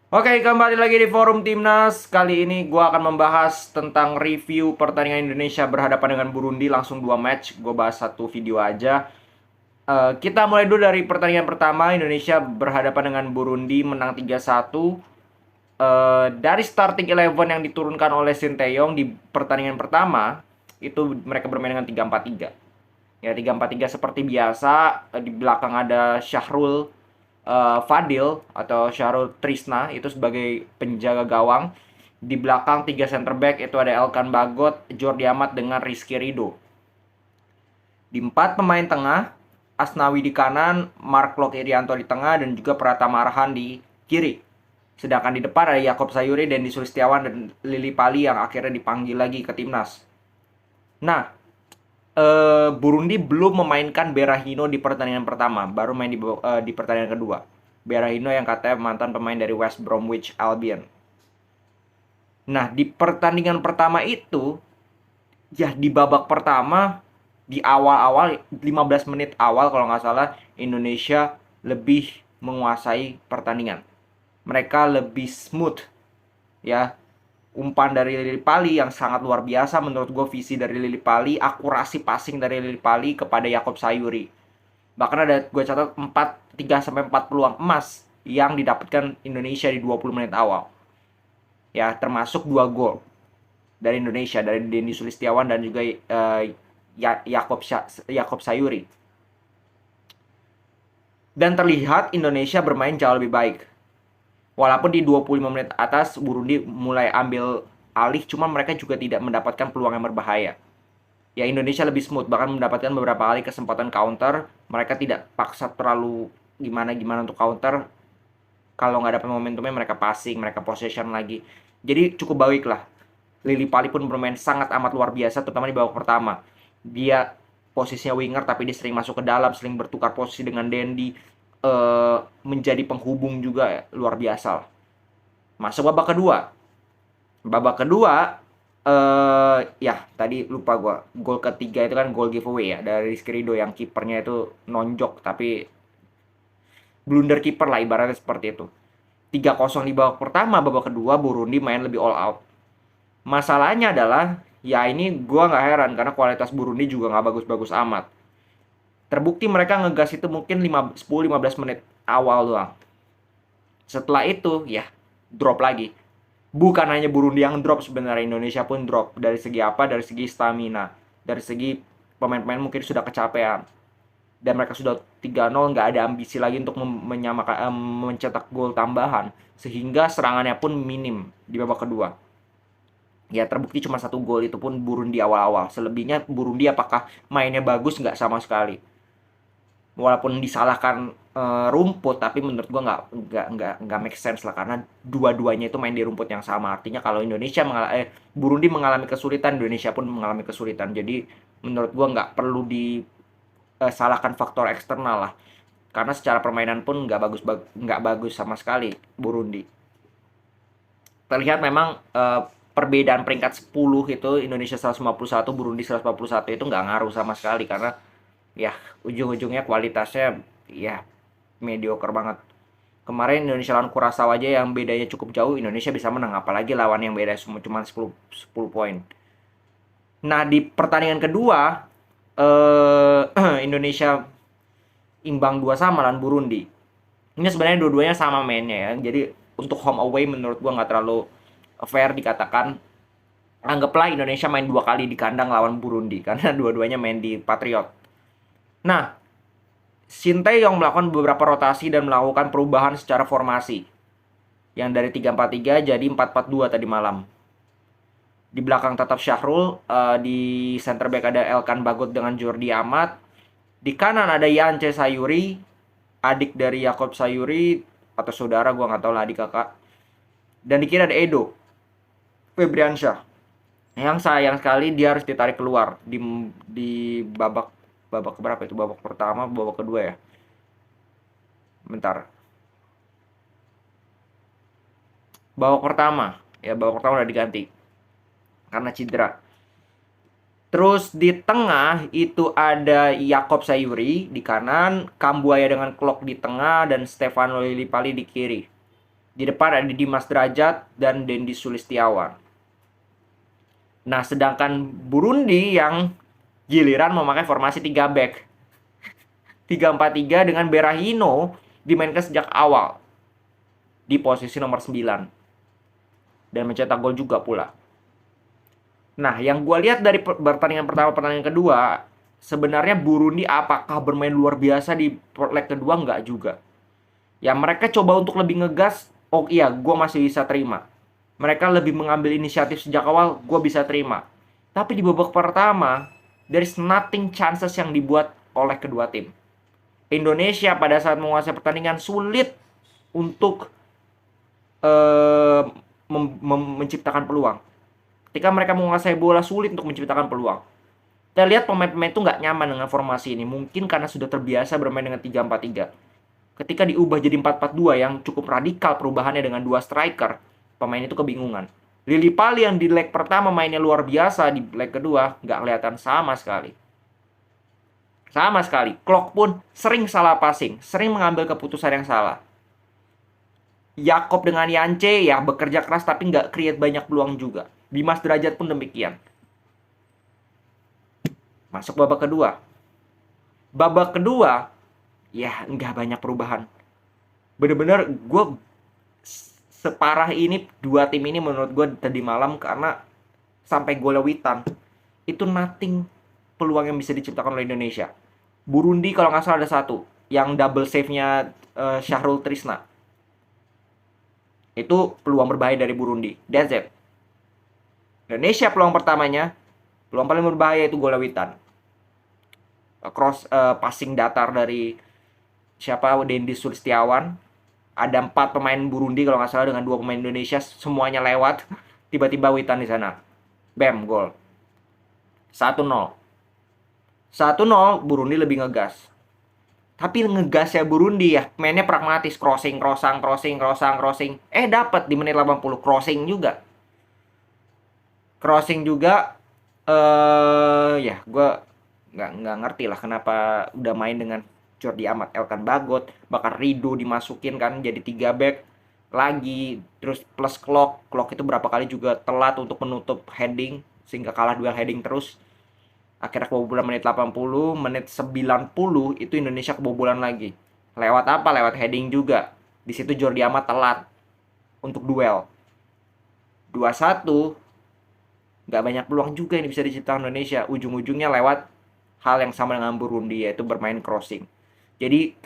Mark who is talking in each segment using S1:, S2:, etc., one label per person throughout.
S1: Oke, kembali lagi di Forum Timnas. Kali ini gue akan membahas tentang review pertandingan Indonesia berhadapan dengan Burundi. Langsung 2 match, gue bahas satu video aja. Kita mulai dulu dari pertandingan pertama. Indonesia berhadapan dengan Burundi, menang 3-1. Dari starting 11 yang diturunkan oleh Sinteyong di pertandingan pertama, itu mereka bermain dengan 3-4-3. Ya, 3-4-3 seperti biasa. Di belakang ada Syahrul Fadil atau Syahrul Trisna itu sebagai penjaga gawang. Di belakang 3 center back itu ada Elkan Bagot, Jordi Amat dengan Rizky Ridho. Di 4 pemain tengah, Asnawi di kanan, Mark Lok Irianto di tengah, dan juga Pratama Arhan di kiri. Sedangkan di depan ada Yakob Sayuri, Dendi Sulistiawan, dan Lili Pali yang akhirnya dipanggil lagi ke timnas. Nah, Burundi belum memainkan Berahino di pertandingan pertama, baru main di pertandingan kedua. Berahino yang katanya mantan pemain dari West Bromwich Albion. Nah, di pertandingan pertama itu, ya di babak pertama, di awal-awal 15 menit awal kalau nggak salah, Indonesia lebih menguasai pertandingan. Mereka lebih smooth, ya. Umpan dari Lili Pali yang sangat luar biasa menurut gue, visi dari Lili Pali, akurasi passing dari Lili Pali kepada Yakob Sayuri. Bahkan ada gue catat 3 sampai 4 peluang emas yang didapatkan Indonesia di 20 menit awal. Ya, termasuk 2 gol dari Indonesia, dari Dendi Sulistiawan dan juga Yakob Sayuri. Dan terlihat Indonesia bermain jauh lebih baik. Walaupun di 25 menit atas Burundi mulai ambil alih, cuma mereka juga tidak mendapatkan peluang yang berbahaya. Ya, Indonesia lebih smooth, bahkan mendapatkan beberapa kali kesempatan counter. Mereka tidak paksa terlalu gimana-gimana untuk counter. Kalau nggak dapat momentumnya, mereka passing, mereka possession lagi. Jadi cukup baik lah. Lili Pali pun bermain sangat amat luar biasa, terutama di babak pertama. Dia posisinya winger, tapi dia sering masuk ke dalam, sering bertukar posisi dengan Dendi. Menjadi penghubung juga ya, luar biasa. Masuk babak kedua. Babak kedua, ya tadi lupa gue. Gol ketiga itu kan gol giveaway ya dari Rizky Ridho yang kipernya itu nonjok, tapi blunder kiper lah ibaratnya seperti itu. 3-0 di babak pertama, babak kedua Burundi main lebih all out. Masalahnya adalah, ya ini gue nggak heran karena kualitas Burundi juga nggak bagus-bagus amat. Terbukti mereka ngegas itu mungkin 10-15 menit awal doang. Setelah itu, ya drop lagi. Bukan hanya Burundi yang drop sebenarnya, Indonesia pun drop. Dari segi apa? Dari segi stamina. Dari segi pemain-pemain mungkin sudah kecapean. Dan mereka sudah 3-0, nggak ada ambisi lagi untuk menyamakan, mencetak gol tambahan. Sehingga serangannya pun minim di babak kedua. Ya terbukti cuma 1 gol, itu pun Burundi awal-awal. Selebihnya Burundi apakah mainnya bagus? Nggak sama sekali. Walaupun disalahkan rumput, tapi menurut gua nggak make sense lah, karena dua-duanya itu main di rumput yang sama. Artinya kalau Burundi mengalami kesulitan, Indonesia pun mengalami kesulitan. Jadi menurut gua nggak perlu disalahkan faktor eksternal lah, karena secara permainan pun nggak bagus sama sekali Burundi. Terlihat memang perbedaan peringkat 10 itu, Indonesia 151, Burundi 141, itu nggak ngaruh sama sekali, karena ya ujung-ujungnya kualitasnya ya mediocre banget. Kemarin Indonesia lawan Kurasaw aja yang bedanya cukup jauh, Indonesia bisa menang, apalagi lawan yang beda cuma 10 poin. Nah, di pertandingan kedua Indonesia imbang 2-2 lawan Burundi. Ini sebenarnya dua-duanya sama mainnya ya. Jadi untuk home away menurut gua nggak terlalu fair dikatakan. Anggaplah Indonesia main 2 kali di kandang lawan Burundi karena dua-duanya main di Patriot. Nah, Sinteyong melakukan beberapa rotasi dan melakukan perubahan secara formasi. Yang dari 3-4-3 jadi 4-4-2 tadi malam. Di belakang tetap Syahrul, di center back ada Elkan Bagot dengan Jordi Amat. Di kanan ada Yance Sayuri, adik dari Yakob Sayuri atau saudara, gua nggak tahu lah, adik kakak. Dan di kiri ada Edo Febriansyah. Yang sayang sekali dia harus ditarik keluar di babak berapa itu? Babak pertama, babak kedua ya. Bentar. Babak pertama udah diganti karena cedera. Terus di tengah itu ada Yakob Sayuri di kanan, Kambuaya dengan Klok di tengah, dan Stefano Lillipali di kiri. Di depan ada Dimas Derajat dan Dendi Sulistiawan. Nah, sedangkan Burundi yang giliran memakai formasi 3 back. 3-4-3 dengan Berahino dimainkan sejak awal di posisi nomor 9. Dan mencetak gol juga pula. Nah, yang gue lihat dari pertandingan pertama, pertandingan kedua, sebenarnya Burundi apakah bermain luar biasa di leg kedua? Enggak juga. Ya, mereka coba untuk lebih ngegas. Oh iya, gue masih bisa terima. Mereka lebih mengambil inisiatif sejak awal, gue bisa terima. Tapi di babak pertama, there is nothing chances yang dibuat oleh kedua tim. Indonesia pada saat menguasai pertandingan sulit untuk menciptakan peluang. Ketika mereka menguasai bola, sulit untuk menciptakan peluang. Kita lihat pemain-pemain itu nggak nyaman dengan formasi ini. Mungkin karena sudah terbiasa bermain dengan 3-4-3. Ketika diubah jadi 4-4-2 yang cukup radikal perubahannya dengan 2 striker, pemain itu kebingungan. Lili Pali yang di leg pertama mainnya luar biasa, di leg kedua nggak kelihatan sama sekali. Sama sekali. Klok pun sering salah passing, sering mengambil keputusan yang salah. Yakob dengan Yance ya bekerja keras tapi nggak create banyak peluang juga. Dimas Derajat pun demikian. Masuk babak kedua. Babak kedua, ya nggak banyak perubahan. Bener-bener gue separah ini dua tim ini menurut gue tadi malam karena sampai gol Witan itu nothing peluang yang bisa diciptakan oleh Indonesia. Burundi kalau nggak salah ada satu yang double save-nya Syahrul Trisna. Itu peluang berbahaya dari Burundi. That's it. Indonesia peluang pertamanya, peluang paling berbahaya itu gol Witan. Cross passing datar dari siapa, Dendi Sulistiawan. Ada 4 pemain Burundi kalau nggak salah dengan 2 pemain Indonesia, semuanya lewat. Tiba-tiba Witan di sana. Bam, gol. 1-0. 1-0, Burundi lebih ngegas. Tapi ngegasnya Burundi ya, mainnya pragmatis, crossing. Dapat di menit 80 crossing juga. Ya gue nggak ngerti lah kenapa udah main dengan Jordi Amat, Elkan Bagot, bahkan Rido dimasukin kan jadi 3 back lagi, terus plus Klok itu berapa kali juga telat untuk menutup heading sehingga kalah duel heading terus. Akhirnya kebobolan menit 80, menit 90 itu Indonesia kebobolan lagi. Lewat apa? Lewat heading juga. Di situ Jordi Amat telat untuk duel. 2-1. Nggak banyak peluang juga ini bisa diciptakan Indonesia. Ujung-ujungnya lewat hal yang sama dengan Burundi, yaitu bermain crossing. Jadi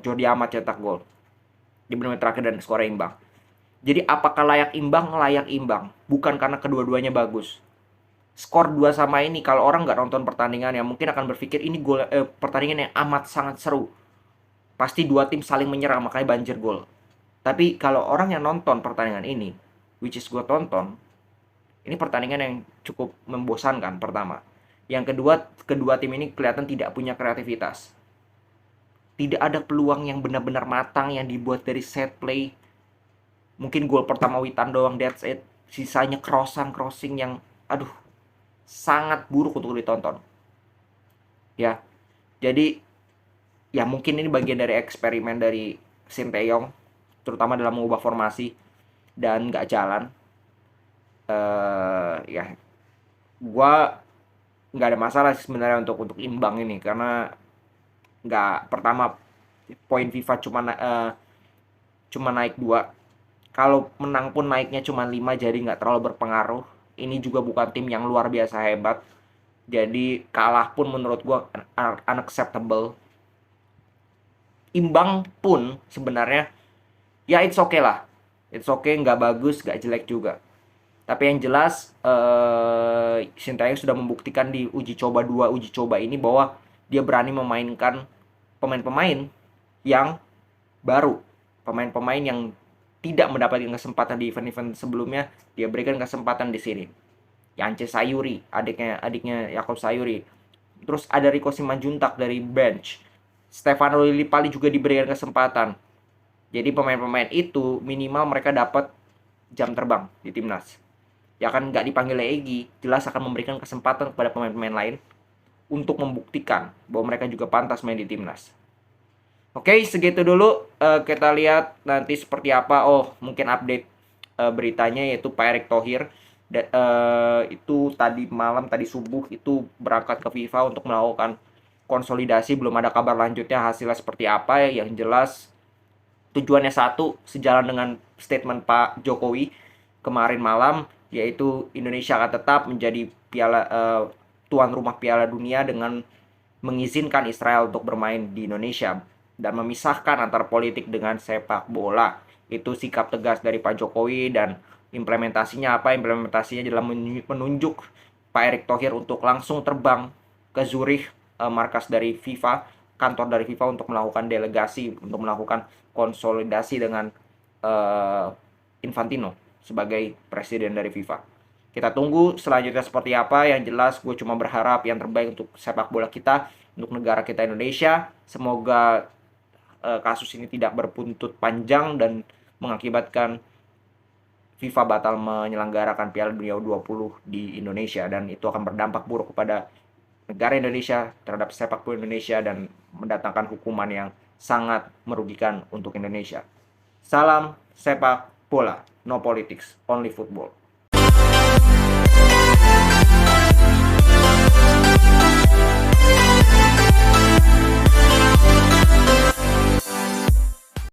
S1: Jordi Amat cetak gol di menit terakhir dan skor imbang. Jadi apakah layak imbang? Layak imbang. Bukan karena kedua-duanya bagus. Skor 2 sama ini kalau orang nggak nonton pertandingan ya mungkin akan berpikir ini gol pertandingan yang amat sangat seru. Pasti dua tim saling menyerang makanya banjir gol. Tapi kalau orang yang nonton pertandingan ini, which is gue tonton, ini pertandingan yang cukup membosankan pertama. Yang kedua tim ini kelihatan tidak punya kreativitas. Tidak ada peluang yang benar-benar matang yang dibuat dari set play. Mungkin gol pertama Witan doang, that's it. Sisanya crossing yang sangat buruk untuk ditonton. Ya. Jadi ya mungkin ini bagian dari eksperimen dari Sinteyong, terutama dalam mengubah formasi dan nggak jalan. Ya gua nggak ada masalah sebenarnya untuk imbang ini karena pertama poin FIFA cuma naik 2. Kalau menang pun naiknya cuma 5 jadi nggak terlalu berpengaruh. Ini juga bukan tim yang luar biasa hebat. Jadi kalah pun menurut gua unacceptable. Imbang pun sebenarnya ya it's okay lah. It's okay, nggak bagus, nggak jelek juga. Tapi yang jelas Sintayong sudah membuktikan di uji coba ini bahwa dia berani memainkan pemain-pemain yang baru. Pemain-pemain yang tidak mendapatkan kesempatan di event-event sebelumnya, dia berikan kesempatan di sini. Yance Sayuri, adiknya Yakob Sayuri. Terus ada Rico Simanjuntak dari bench. Stefano Lillipali juga diberikan kesempatan. Jadi pemain-pemain itu minimal mereka dapat jam terbang di timnas. Ya kan nggak dipanggil Egy, jelas akan memberikan kesempatan kepada pemain-pemain lain untuk membuktikan bahwa mereka juga pantas main di timnas. Oke, segitu dulu. Kita lihat nanti seperti apa. Oh, mungkin update beritanya yaitu Pak Erick Thohir itu tadi malam, tadi subuh itu berangkat ke FIFA untuk melakukan konsolidasi. Belum ada kabar lanjutnya hasilnya seperti apa ya. Yang jelas tujuannya satu, sejalan dengan statement Pak Jokowi kemarin malam, yaitu Indonesia akan tetap menjadi tuan rumah Piala Dunia dengan mengizinkan Israel untuk bermain di Indonesia dan memisahkan antara politik dengan sepak bola. Itu sikap tegas dari Pak Jokowi, dan implementasinya apa? Implementasinya dalam menunjuk Pak Erick Thohir untuk langsung terbang ke Zurich, markas dari FIFA, kantor dari FIFA, untuk melakukan delegasi, untuk melakukan konsolidasi dengan Infantino sebagai presiden dari FIFA. Kita tunggu selanjutnya seperti apa. Yang jelas gue cuma berharap yang terbaik untuk sepak bola kita, untuk negara kita Indonesia. Semoga kasus ini tidak berbuntut panjang dan mengakibatkan FIFA batal menyelenggarakan Piala Dunia U20 di Indonesia, dan itu akan berdampak buruk kepada negara Indonesia, terhadap sepak bola Indonesia, dan mendatangkan hukuman yang sangat merugikan untuk Indonesia. Salam sepak bola, no politics, only football.